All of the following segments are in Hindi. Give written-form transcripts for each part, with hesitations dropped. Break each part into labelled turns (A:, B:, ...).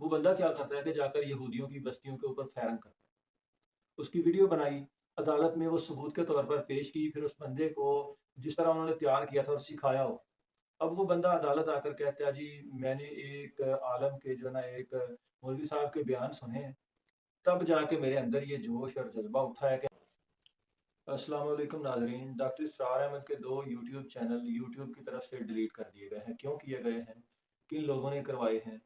A: वो बंदा क्या करता है कि जाकर यहूदियों की बस्तियों के ऊपर फायरिंग करता है। उसकी वीडियो बनाई, अदालत में वो सबूत के तौर पर पेश की, फिर उस बंदे को जिस तरह उन्होंने तैयार किया था और सिखाया हो। अब वो बंदा अदालत आकर कहता है जी मैंने एक आलम के जो है ना एक मौलवी साहब के बयान सुने हैं, तब जाके मेरे अंदर ये जोश और जज़्बा उठा है कि अस्सलाम वालेकुम नाज़रीन, डॉक्टर इसरार अहमद के 2 यूट्यूब चैनल यूट्यूब की तरफ से डिलीट कर दिए गए हैं। क्यों किए गए हैं? किन लोगों ने करवाए हैं?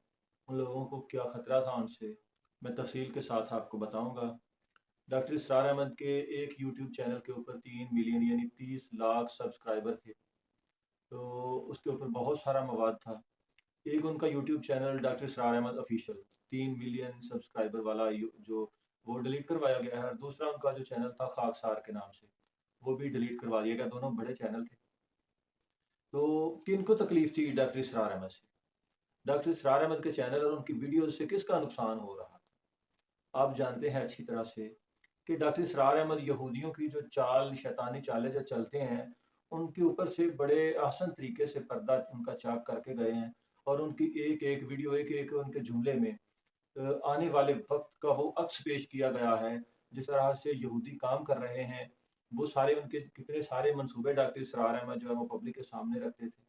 A: उन लोगों को क्या ख़तरा था उनसे? मैं तफ़सील के साथ आपको बताऊँगा। डॉक्टर इसरार अहमद के एक यूट्यूब चैनल के ऊपर 3 मिलियन यानी 30 लाख सब्सक्राइबर थे। तो उसके ऊपर बहुत सारा मवाद था। एक उनका यूट्यूब चैनल डॉक्टर इसरार अहमद ऑफिशियल 3 मिलियन सब्सक्राइबर वाला जो वो डिलीट करवाया गया है, और दूसरा उनका जो चैनल था खाकसार के नाम से, वो भी डिलीट करवा दिया गया। दोनों बड़े चैनल थे। तो किनको तकलीफ थी डॉक्टर इसरार अहमद से? डॉक्टर इसरार अहमद के चैनल और उनकी वीडियोज़ से किसका नुकसान हो रहा था? आप जानते हैं अच्छी तरह से कि डॉक्टर इसरार अहमद यहूदियों की जो चाल शैतानी चालें जो चलते हैं, उनके ऊपर से बड़े आसान तरीके से पर्दा उनका चाक करके गए हैं, और उनकी एक-एक वीडियो, एक-एक उनके जुमले में आने वाले वक़्त का वो अक्स पेश किया गया है। जिस तरह से यहूदी काम कर रहे हैं, वो सारे उनके कितने सारे मंसूबे डॉक्टर इसरार अहमद जो है वो पब्लिक के सामने रखते थे।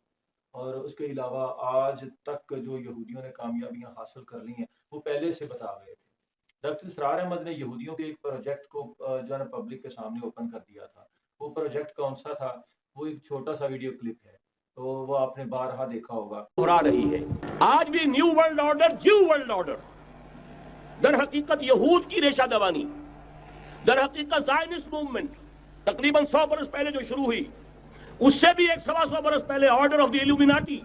A: और उसके अलावा आज तक जो यहूदियों ने कामयाबियाँ हासिल कर ली हैं, वो पहले से बता गए थे। डॉक्टर इसरार अहमद ने यहूदियों के एक प्रोजेक्ट को जो है ना पब्लिक के सामने ओपन कर दिया था। वो प्रोजेक्ट कौन-सा था? वो एक छोटा-सा वीडियो क्लिप है। तो वो आपने बारहा देखा होगा।
B: दोहरा रही है। आज भी न्यू वर्ल्ड ऑर्डर, ज्यू वर्ल्ड ऑर्डर, दर हकीकत यहूद की रेशा दवानी, दर हकीकत ज़ायनिस्ट मूवमेंट तकरीबन 100 बरस पहले जो शुरू हुई, उससे भी एक सवा सौ बरस पहले ऑर्डर ऑफ द इल्यूमिनाटी,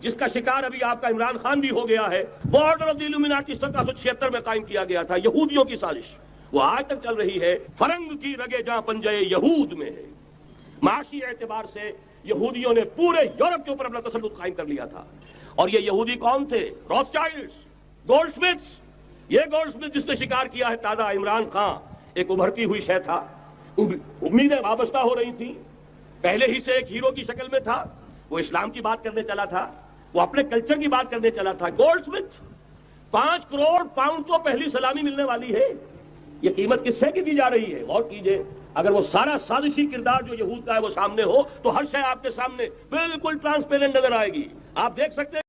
B: जिसका शिकार अभी आपका इमरान खान भी हो गया है, वो ऑर्डर ऑफ द इल्यूमिनाटी 1776 में कायम किया गया था, यहूदियों की साजिश। वो आज तक चल रही है। फरंग की रगे जहां पंजे यहूद में है। माशी एतबार से यहूदियों ने पूरे यूरोप के ऊपर अपना तसल्लुत कायम कर लिया था। और ये यहूदी कौन थे? रॉथस्चाइल्ड्स, गोल्डस्मिथ्स। ये गोल्डस्मिथ जिसने शिकार किया है ताजा इमरान खान, एक उभरती हुई शय था। उम्मीदें वाबस्ता हो रही थी। पहले ही से एक हीरो की शक्ल में था। वो इस्लाम की बात करने चला था, वो अपने कल्चर की बात करने चला था। गोल्डस्मिथ 5 करोड़ पाउंड तो पहली सलामी मिलने वाली है। ये कीमत किससे की दी जा रही है? गौर कीजिए। अगर वो सारा साजिशी किरदार जो यहूद का है वो सामने हो, तो हर शय आपके सामने बिल्कुल ट्रांसपेरेंट नजर आएगी। आप देख सकते हैं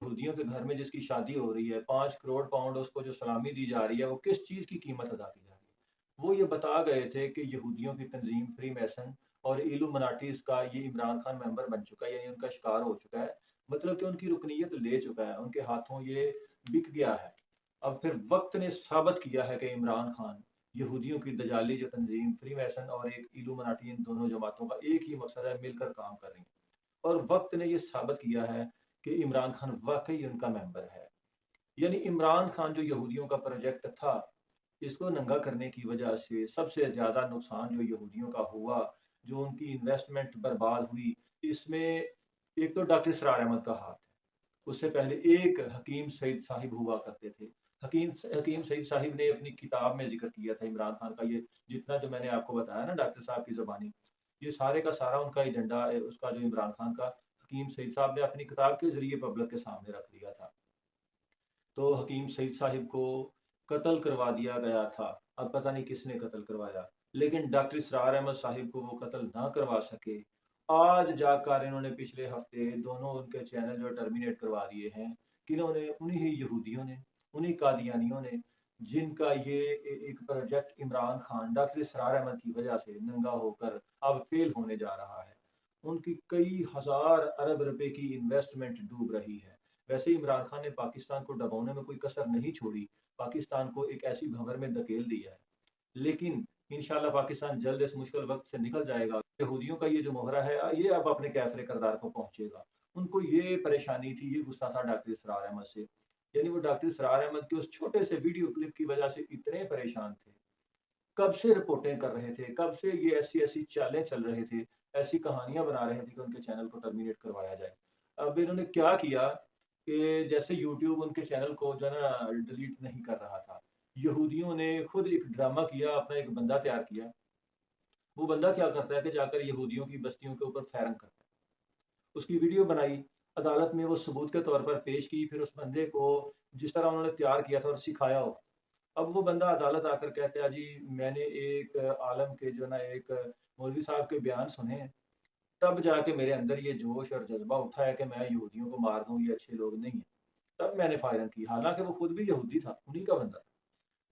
A: यहूदियों के घर में जिसकी शादी हो रही है, 5 करोड़ पाउंड उसको जो सलामी दी जा रही है, वो किस चीज़ की कीमत अदा की जा रही है? वो ये बता गए थे कि यहूदियों की तंज़ीम फ्रीमेसन और इल्यूमिनाटीज़ का ये इमरान खान मेंबर बन चुका है, यानी उनका शिकार हो चुका है। मतलब कि उनकी रुकनीयत ले चुका है, उनके हाथों ये बिक गया है। अब फिर वक़्त ने साबित किया है कि इमरान खान यहूदियों की दजाली जो तंज़ीम फ्रीमेसन और एक इल्यूमिनाटी, इन दोनों जमातों का एक ही मकसद है, मिलकर काम कर रही हैं। और वक़्त ने ये साबित किया है कि इमरान खान वाक़ई उनका मेंबर है। यानी इमरान खान जो यहूदियों का प्रोजेक्ट था, इसको नंगा करने की वजह से सबसे ज़्यादा नुकसान जो यहूदियों का हुआ, जो उनकी इन्वेस्टमेंट बर्बाद हुई, इसमें एक तो डॉक्टर इसरार अहमद का हाथ है। उससे पहले एक हकीम सईद साहिब हुआ करते थे। हकीम सईद साहिब ने अपनी किताब में ज़िक्र किया था इमरान खान का, ये जितना जो मैंने आपको बताया ना डॉक्टर साहब की ज़ुबानी, ये सारे का सारा उनका एजेंडा उसका जो इमरान खान का हकीम सईद साहब ने अपनी किताब के ज़रिए पब्लिक के सामने रख दिया था। तो हकीम सईद साहिब को कत्ल करवा दिया गया था। अब पता नहीं किसने कत्ल करवाया, लेकिन डॉक्टर इसरार अहमद साहिब को वो कत्ल ना करवा सके। आज जाकर इन्होंने पिछले हफ्ते दोनों उनके चैनल जो टर्मिनेट करवा दिए हैं। किन्होंने? उन्हीं ही यहूदियों ने, उन्हीं कादियानियों ने, जिनका ये एक प्रोजेक्ट इमरान खान डॉक्टर इसरार अहमद की वजह से नंगा होकर अब फेल होने जा रहा है। उनकी कई हज़ार अरब रुपए की इन्वेस्टमेंट डूब रही है। वैसे इमरान खान ने पाकिस्तान को दबाने में कोई कसर नहीं छोड़ी, पाकिस्तान को एक ऐसी भंवर में धकेल दिया है। लेकिन इंशाल्लाह पाकिस्तान जल्द इस मुश्किल वक़्त से निकल जाएगा। यहूदियों का ये जो मोहरा है, ये अब अपने कैफ़रे किरदार को पहुँचेगा। उनको ये परेशानी थी, ये गुस्सा था डॉक्टर इसरार अहमद से। यानी वो डॉक्टर इसरार अहमद के उस छोटे से वीडियो क्लिप की वजह से इतने परेशान थे। कब से रिपोर्टें कर रहे थे, कब से ये ऐसी-ऐसी चालें चल रहे थे, ऐसी कहानियाँ बना रहे थे कि उनके चैनल को टर्मिनेट करवाया जाए। अब इन्होंने क्या किया कि जैसे यूट्यूब उनके चैनल को जो है ना डिलीट नहीं कर रहा था, यहूदियों ने खुद एक ड्रामा किया, अपना एक बंदा तैयार किया। वो बंदा क्या करता है कि जाकर यहूदियों की बस्तियों के ऊपर फायरिंग करता है। उसकी वीडियो बनाई, अदालत में वो सबूत के तौर पर पेश की, फिर उस बंदे को जिस तरह उन्होंने तैयार किया था और सिखाया हो। अब वो बंदा अदालत आकर कहता है जी मैंने एक आलम के जो ना एक मौलवी साहब के बयान सुने हैं, तब जाके मेरे अंदर ये जोश और जज़्बा उठा है कि मैं यहूदियों को मार दूँ, ये अच्छे लोग नहीं हैं। तब मैंने फायरिंग की, हालाँकि वो खुद भी यहूदी था, उन्हीं का बंदा था।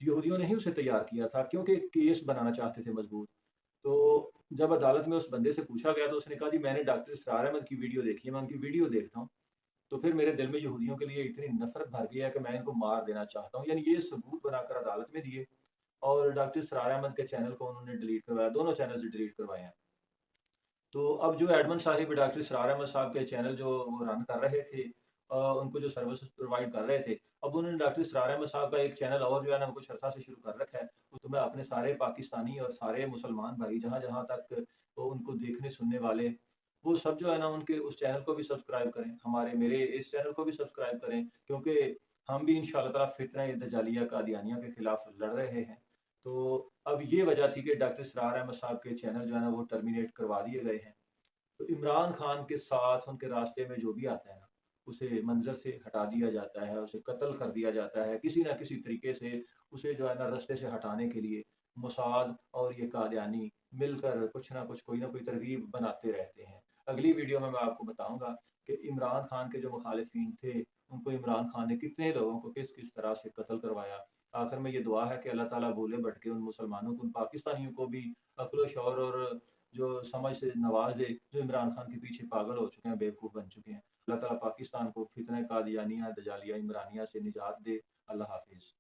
A: यहूदियों ने ही उसे तैयार किया था क्योंकि एक केस बनाना चाहते थे मज़बूत। तो जब अदालत में उस बंदे से पूछा गया तो उसने कहा जी मैंने डॉक्टर इसरार अहमद की वीडियो देखी है, मैं उनकी वीडियो देखता हूँ। तो फिर मेरे दिल में यहूदियों के लिए इतनी नफ़रत भर गई है कि मैं इनको मार देना चाहता हूँ। यानी ये सबूत बनाकर अदालत में दिए और डॉक्टर इसरार अहमद के चैनल को उन्होंने डिलीट करवाया, दोनों चैनल्स डिलीट करवाए हैं। तो अब जो एडमंड साहिब डॉक्टर इसरार अहमद साहब के चैनल जो वो रन कर रहे थे उनको जो सर्विसेज़ प्रोवाइड कर रहे थे, अब उन्होंने डॉक्टर इसरार अहमद साहब का एक चैनल और जो है ना वो कुछ अरसा से शुरू कर रखा है। उसमें अपने सारे पाकिस्तानी और सारे मुसलमान भाई जहाँ-जहाँ तक वो उनको देखने सुनने वाले, वो सब जो है ना उनके उस चैनल को भी सब्सक्राइब करें। हमारे मेरे इस चैनल को भी सब्सक्राइब करें क्योंकि हम भी इंशाअल्लाह ताला फितना दजालिया कादियानिया के खिलाफ लड़ रहे हैं। तो अब ये वजह थी कि डॉक्टर इसरार अहमद साहब के चैनल जो है ना वो टर्मिनेट करवा दिए गए हैं। तो इमरान खान के साथ उनके रास्ते में जो भी आता है ना, उसे मंज़र से हटा दिया जाता है, उसे कत्ल कर दिया जाता है, किसी न किसी तरीके से उसे जो है ना रास्ते से हटाने के लिए मोसाद और ये कादियानी मिलकर कुछ ना कुछ, कोई ना कोई तरकीब बनाते रहते हैं। अगली वीडियो में मैं आपको बताऊँगा कि इमरान खान के जो मुखालिफिन थे, उनको इमरान खान ने कितने लोगों को किस-किस तरह से कत्ल करवाया। आखिर में ये दुआ है कि अल्लाह ताला भूले भटके उन मुसलमानों को, उन पाकिस्तानियों को भी अक्ल, शौर और जो समझ से नवाज़ दे, जो इमरान खान के पीछे पागल हो चुके हैं, बेवकूफ़ बन चुके हैं। अल्लाह ताला पाकिस्तान को फित्ना कादियानिया, दजालिया, इमरानिया से निजात दे। अल्लाह हाफ़िज़।